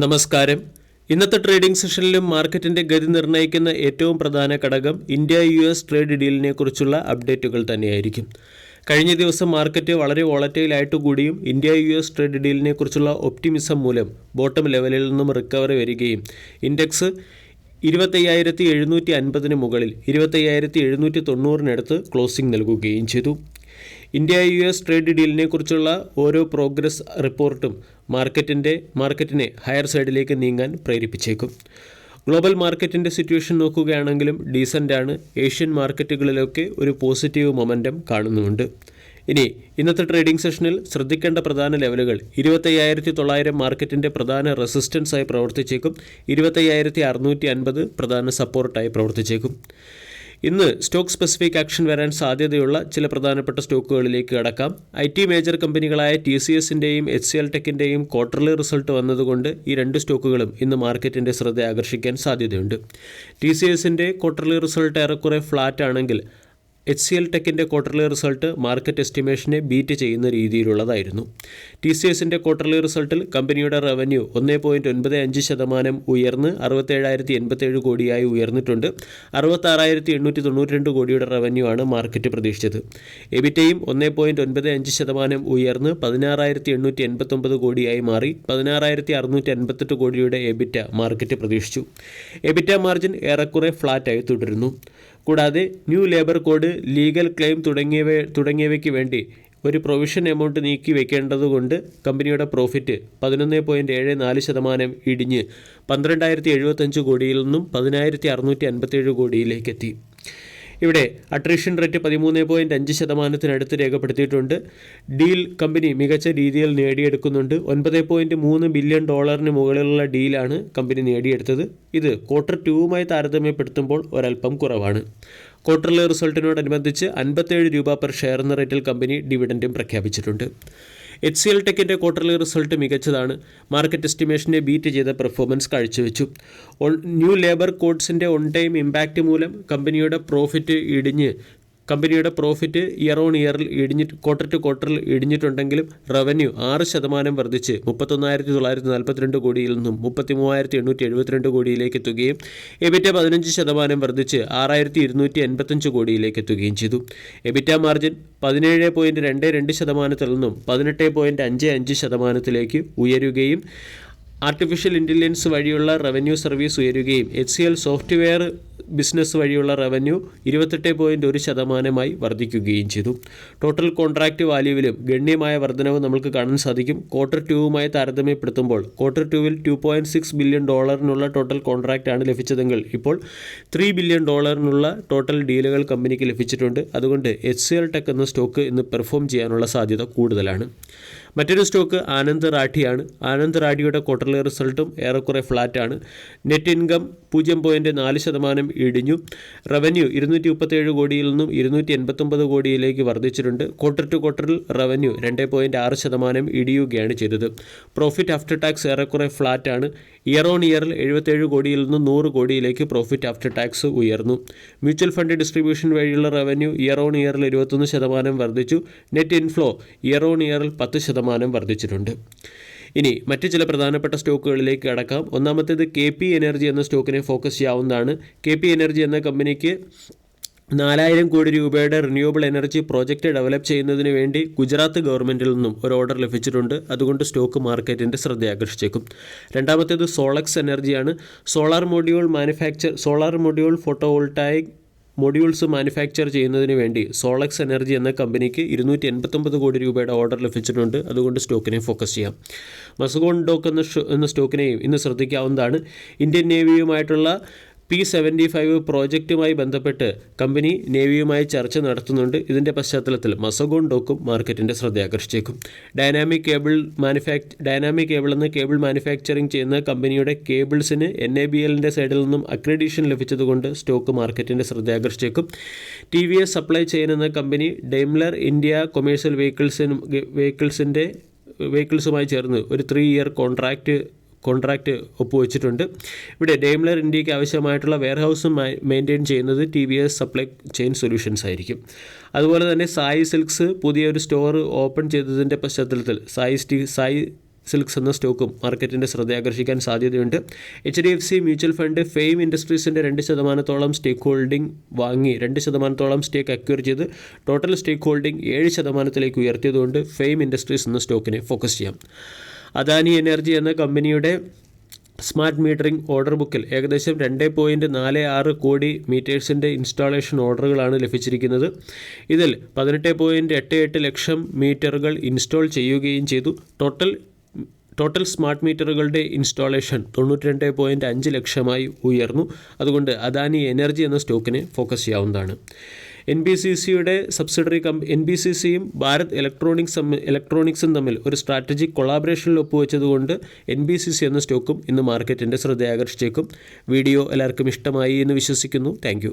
നമസ്കാരം. ഇന്നത്തെ ട്രേഡിംഗ് സെഷനിലും മാർക്കറ്റിന്റെ ഗതി നിർണ്ണയിക്കുന്ന ഏറ്റവും പ്രധാന ഘടകം ഇന്ത്യ US ട്രേഡ് ഡീലിനെ കുറിച്ചുള്ള അപ്ഡേറ്റുകൾ തന്നെയായിരിക്കും. കഴിഞ്ഞ ദിവസം മാർക്കറ്റ് വളരെ വോളറ്റൈലായിട്ട് കൂടിയും ഇന്ത്യ US ട്രേഡ് ഡീലിനെ കുറിച്ചുള്ള ഒപ്റ്റിമിസം മൂലം ബോട്ടം ലെവലിൽ നിന്നും റിക്കവറി വരികയും ഇൻഡെക്സ് 25,750 മുകളിൽ 25,790 ക്ലോസിംഗ് നൽകുകയും ചെയ്തു. ഇന്ത്യ US ട്രേഡ് ഡീലിനെ കുറിച്ചുള്ള ഓരോ പ്രോഗ്രസ് റിപ്പോർട്ടും മാർക്കറ്റിനെ ഹയർ സൈഡിലേക്ക് നീങ്ങാൻ പ്രേരിപ്പിച്ചേക്കും. ഗ്ലോബൽ മാർക്കറ്റിൻ്റെ സിറ്റുവേഷൻ നോക്കുകയാണെങ്കിലും ഡീസൻ്റാണ്. ഏഷ്യൻ മാർക്കറ്റുകളിലൊക്കെ ഒരു പോസിറ്റീവ് മൊമെൻറ്റം കാണുന്നുമുണ്ട്. ഇനി ഇന്നത്തെ ട്രേഡിംഗ് സെഷനിൽ ശ്രദ്ധിക്കേണ്ട പ്രധാന ലെവലുകൾ 25,900 മാർക്കറ്റിൻ്റെ പ്രധാന റെസിസ്റ്റൻസായി പ്രവർത്തിച്ചേക്കും. 25,650 പ്രധാന സപ്പോർട്ടായി പ്രവർത്തിച്ചേക്കും. ഇന്ന് സ്റ്റോക്ക് സ്പെസിഫിക് ആക്ഷൻ വരാൻ സാധ്യതയുള്ള ചില പ്രധാനപ്പെട്ട സ്റ്റോക്കുകളിലേക്ക് കടക്കാം. IT മേജർ കമ്പനികളായ TCSൻ്റെയും HCL ടെക്കിൻ്റെയും ക്വാർട്ടർലി റിസൾട്ട് വന്നതുകൊണ്ട് ഈ രണ്ട് സ്റ്റോക്കുകളും ഇന്ന് മാർക്കറ്റിൻ്റെ ശ്രദ്ധ ആകർഷിക്കാൻ സാധ്യതയുണ്ട്. TCSൻ്റെ ക്വാർട്ടർലി റിസൾട്ട് ഏറെക്കുറെ ഫ്ലാറ്റ് ആണെങ്കിൽ HCL ടെക്കിൻ്റെ ക്വാർട്ടർലി റിസൾട്ട് മാർക്കറ്റ് എസ്റ്റിമേഷനെ ബീറ്റ് ചെയ്യുന്ന രീതിയിലുള്ളതായിരുന്നു. TCSൻ്റെ ക്വാർട്ടർലി റിസൾട്ടിൽ കമ്പനിയുടെ റവന്യൂ 1.95% ഉയർന്ന് 67,087 കോടിയായി ഉയർന്നിട്ടുണ്ട്. 66,892 കോടിയുടെ റവന്യൂ ആണ് മാർക്കറ്റ് പ്രതീക്ഷിച്ചത്. എബിറ്റയും 1.95% ഉയർന്ന് 16,889 കോടിയായി മാറി 16,658 കോടിയുടെ എബിറ്റ മാർക്കറ്റ് പ്രതീക്ഷിച്ചു. എബിറ്റ മാർജിൻ ഏറെക്കുറെ ഫ്ലാറ്റായി തുടരുന്നു. കൂടാതെ new labour code, legal claim തുടങ്ങിയവയ്ക്ക് വേണ്ടി ഒരു പ്രൊവിഷൻ എമൗണ്ട് നീക്കി വെക്കേണ്ടതുകൊണ്ട് കമ്പനിയുടെ പ്രോഫിറ്റ് 11.74% ഇടിഞ്ഞ് 12,075 കോടിയിൽ നിന്നും 10,657 കോടിയിലേക്ക് എത്തി. ഇവിടെ അട്രീഷൻ റേറ്റ് 13.5% രേഖപ്പെടുത്തിയിട്ടുണ്ട്. ഡീൽ കമ്പനി മികച്ച രീതിയിൽ നേടിയെടുക്കുന്നുണ്ട്. $9.3 ബില്യൺ മുകളിലുള്ള ഡീലാണ് കമ്പനി നേടിയെടുത്തത്. ഇത് ക്വാർട്ടർ 2 താരതമ്യപ്പെടുത്തുമ്പോൾ ഒരൽപ്പം കുറവാണ്. ക്വാർട്ടർലി റിസൾട്ടിനോടനുബന്ധിച്ച് 57 രൂപ പെർ ഷെയർ എന്ന റേറ്റിൽ കമ്പനി ഡിവിഡൻഡും പ്രഖ്യാപിച്ചിട്ടുണ്ട്. HCL ടെക്കിൻ്റെ ക്വാർട്ടർലി റിസൾട്ട് മികച്ചതാണ്. മാർക്കറ്റ് എസ്റ്റിമേഷനെ ബീറ്റ് ചെയ്ത പെർഫോമൻസ് കാഴ്ചവെച്ചു. ന്യൂ ലേബർ കോഡ്സിൻ്റെ ഓൺ ടൈം ഇമ്പാക്റ്റ് മൂലം കമ്പനിയുടെ പ്രോഫിറ്റ് ഇയർ ഓൺ ഇയറിൽ ക്വാർട്ടർ ടു ക്വാർട്ടറിൽ ഇടിഞ്ഞിട്ടുണ്ടെങ്കിലും റവന്യൂ 6% വർദ്ധിച്ച് 31,942 കോടിയിൽ നിന്നും 33,872 കോടിയിലേക്ക് എത്തുകയും എബിറ്റ 15% വർദ്ധിച്ച് 6,285 കോടിയിലേക്ക് എത്തുകയും ചെയ്തു. എബിറ്റ മാർജിൻ 17.22% നിന്നും 18.55% ഉയരുകയും ആർട്ടിഫിഷ്യൽ ഇൻ്റലിജൻസ് വഴിയുള്ള റവന്യൂ സർവീസ് ഉയരുകയും HCL സോഫ്റ്റ്വെയർ ബിസിനസ് വഴിയുള്ള റവന്യൂ 28.1% വർദ്ധിക്കുകയും ചെയ്തു. ടോട്ടൽ കോൺട്രാക്റ്റ് വാല്യൂവിലും ഗണ്യമായ വർധനവ് നമുക്ക് കാണാൻ സാധിക്കും. ക്വാർട്ടർ 2 താരതമ്യപ്പെടുത്തുമ്പോൾ ക്വാർട്ടർ 2 $2.6 ബില്യൺ ടോട്ടൽ കോൺട്രാക്റ്റ് ആണ് ലഭിച്ചതെങ്കിൽ ഇപ്പോൾ $3 ബില്യൺ ടോട്ടൽ ഡീലുകൾ കമ്പനിക്ക് ലഭിച്ചിട്ടുണ്ട്. അതുകൊണ്ട് HCL ടെക് എന്ന സ്റ്റോക്ക് ഇന്ന് പെർഫോം ചെയ്യാനുള്ള സാധ്യത കൂടുതലാണ്. മറ്റൊരു സ്റ്റോക്ക് ആനന്ദ് റാഠിയാണ്. ആനന്ദ് റാഠിയുടെ ക്വാർട്ടർലി റിസൾട്ടും ഏറെക്കുറെ ഫ്ലാറ്റാണ്. നെറ്റ് ഇൻകം 0.4% ഇടിഞ്ഞു. റവന്യൂ 237 കോടിയിൽ നിന്നും 289 കോടിയിലേക്ക് വർദ്ധിച്ചിട്ടുണ്ട്. ക്വാർട്ടർ ടു ക്വാർട്ടറിൽ റവന്യൂ 2.6% ഇടിയുകയാണ് ചെയ്തത്. പ്രോഫിറ്റ് ആഫ്റ്റർ ടാക്സ് ഏറെക്കുറെ ഫ്ലാറ്റാണ്. ഇയർ ഓൺ ഇയറിൽ 77 കോടിയിൽ നിന്നും 100 കോടിയിലേക്ക് പ്രോഫിറ്റ് ആഫ്റ്റർ ടാക്സ് ഉയർന്നു. മ്യൂച്വൽ ഫണ്ട് ഡിസ്ട്രിബ്യൂഷൻ വഴിയുള്ള റവന്യൂ ഇയർ ഓൺ ഇയറിൽ 21% വർദ്ധിച്ചു. നെറ്റ് ഇൻഫ്ലോ ഇയർ ഓൺ ഇയറിൽ 10% വർദ്ധിച്ചിട്ടുണ്ട്. ഇനി മറ്റ് ചില പ്രധാനപ്പെട്ട സ്റ്റോക്കുകളിലേക്ക് കടക്കാം. ഒന്നാമത്തേത് KP എനർജി എന്ന സ്റ്റോക്കിനെ ഫോക്കസ് ചെയ്യാവുന്നതാണ്. KP എനർജി എന്ന കമ്പനിക്ക് 4,000 കോടി രൂപയുടെ റിന്യൂവബിൾ എനർജി പ്രോജക്റ്റ് ഡെവലപ്പ് ചെയ്യുന്നതിന് വേണ്ടി ഗുജറാത്ത് ഗവൺമെൻറ്റിൽ നിന്നും ഒരു ഓർഡർ ലഭിച്ചിട്ടുണ്ട്. അതുകൊണ്ട് സ്റ്റോക്ക് മാർക്കറ്റിൻ്റെ ശ്രദ്ധ ആകർഷിച്ചേക്കും. രണ്ടാമത്തേത് സോളക്സ് എനർജിയാണ്. Solar module photovoltaic modules manufacture ചെയ്യുന്നതിന് വേണ്ടി സോളക്സ് എനർജി എന്ന കമ്പനിക്ക് 289 കോടി രൂപയുടെ ഓർഡർ ലഭിച്ചിട്ടുണ്ട്. അതുകൊണ്ട് സ്റ്റോക്കിനെ ഫോക്കസ് ചെയ്യാം. മസഗോൺ ഡോക്ക് എന്ന സ്റ്റോക്കിനെയും ഇന്ന് ശ്രദ്ധിക്കാവുന്നതാണ്. ഇന്ത്യൻ നേവിയുമായിട്ടുള്ള P-75 പ്രോജക്റ്റുമായി ബന്ധപ്പെട്ട് കമ്പനി നേവിയുമായി ചർച്ച നടത്തുന്നുണ്ട്. ഇതിൻ്റെ പശ്ചാത്തലത്തിൽ മസഗോൺ ഡോക്കും മാർക്കറ്റിൻ്റെ ശ്രദ്ധ ആകർഷിച്ചേക്കും. ഡൈനാമിക് കേബിൾ എന്ന കേബിൾ മാനുഫാക്ചറിങ് ചെയ്യുന്ന കമ്പനിയുടെ കേബിൾസിന് NABLൻ്റെ സൈഡിൽ നിന്നും അക്രഡിറ്റേഷൻ ലഭിച്ചതുകൊണ്ട് സ്റ്റോക്ക് മാർക്കറ്റിൻ്റെ ശ്രദ്ധ ആകർഷിച്ചേക്കും. TVS സപ്ലൈ ചെയിൻ എന്ന കമ്പനി ഡെയിംലർ ഇന്ത്യ കൊമേഴ്ഷ്യൽ വെഹിക്കിൾസുമായി ചേർന്ന് ഒരു 3-year കോൺട്രാക്റ്റ് ഒപ്പുവെച്ചിട്ടുണ്ട്. ഇവിടെ ഡെയിംലർ ഇന്ത്യക്ക് ആവശ്യമായിട്ടുള്ള വെയർഹൗസ് മെയിൻറ്റെയിൻ ചെയ്യുന്നത് TVS സപ്ലൈ ചെയിൻ സൊല്യൂഷൻസ് ആയിരിക്കും. അതുപോലെ തന്നെ സായി സിൽക്സ് പുതിയൊരു സ്റ്റോർ ഓപ്പൺ ചെയ്തതിൻ്റെ പശ്ചാത്തലത്തിൽ സായി സിൽക്സ് എന്ന സ്റ്റോക്കും മാർക്കറ്റിൻ്റെ ശ്രദ്ധയാകർഷിക്കാൻ സാധ്യതയുണ്ട്. HDFC മ്യൂച്വൽ ഫണ്ട് ഫെയിം ഇൻഡസ്ട്രീസിൻ്റെ 2% സ്റ്റേക്ക് ഹോൾഡിംഗ് വാങ്ങി 2% സ്റ്റേക്ക് അക്വയർ ചെയ്ത് ടോട്ടൽ സ്റ്റേക്ക് ഹോൾഡിംഗ് 7% ഉയർത്തിയതുകൊണ്ട് ഫെയിം ഇൻഡസ്ട്രീസ് എന്ന സ്റ്റോക്കിനെ ഫോക്കസ് ചെയ്യാം. അദാനി എനർജി എന്ന കമ്പനിയുടെ സ്മാർട്ട് മീറ്ററിംഗ് ഓർഡർ ബുക്കിൽ ഏകദേശം 2.46 കോടി മീറ്റേഴ്സിൻ്റെ ഇൻസ്റ്റാളേഷൻ ഓർഡറുകളാണ് ലഭിച്ചിരിക്കുന്നത്. ഇതിൽ 18.88 ലക്ഷം മീറ്ററുകൾ ഇൻസ്റ്റാൾ ചെയ്യുകയും ചെയ്തു. ടോട്ടൽ സ്മാർട്ട് മീറ്ററുകളുടെ ഇൻസ്റ്റാളേഷൻ 92.5 ലക്ഷമായി ഉയർന്നു. അതുകൊണ്ട് അദാനി എനർജി എന്ന സ്റ്റോക്കിനെ ഫോക്കസ് ചെയ്യാവുന്നതാണ്. NBCCയുടെ സബ്സിഡറി NBCCയും ഭാരത് ഇലക്ട്രോണിക്സും തമ്മിൽ ഒരു സ്ട്രാറ്റജിക് കൊളാബറേഷനിൽ ഒപ്പുവെച്ചതുകൊണ്ട് NBCC എന്ന സ്റ്റോക്കും ഇന്ന് മാർക്കറ്റിൻ്റെ ശ്രദ്ധയാകർഷിച്ചേക്കും. വീഡിയോ എല്ലാവർക്കും ഇഷ്ടമായി എന്ന് വിശ്വസിക്കുന്നു. താങ്ക്